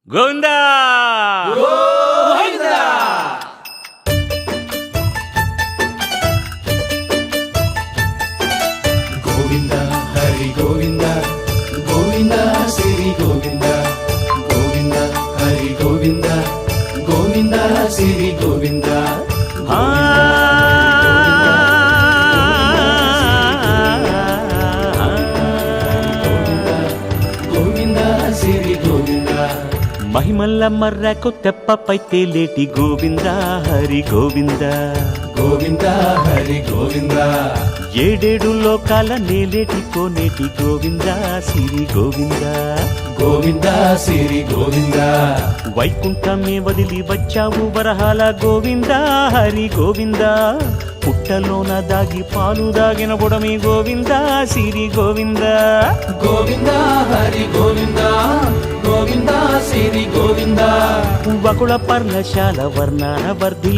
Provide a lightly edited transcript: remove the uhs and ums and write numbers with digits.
గోవిందా గోవిందా గోవింద హరి గోవింద గోవింద శ్రీ గోవింద గోవింద హరి గోవింద గోవింద శ్రీ గోవింద గోవింద శ్రీ గోవింద మహిమల్ల మర్రకు తెప్పపై తేలేటి గోవిందా హరి గోవిందా గోవింద హరి గోవింద ఏడేడు లోకాల నేలేటి కోనేటి గోవిందా సిరి గోవిందా గోవింద శ్రీ గోవింద వైకుంఠమే వదిలి వచ్చావు వరహాల గోవిందా హరి గోవిందా పుట్టలోన దాగి పాలు దాగిన బుడమి గోవిందా సిరి గోవిందా గోవింద హరి గోవింద గోవింద శ్రీ గోవింద వకుళ పర్ణశాల వర్ణాన వర్ధిల్లు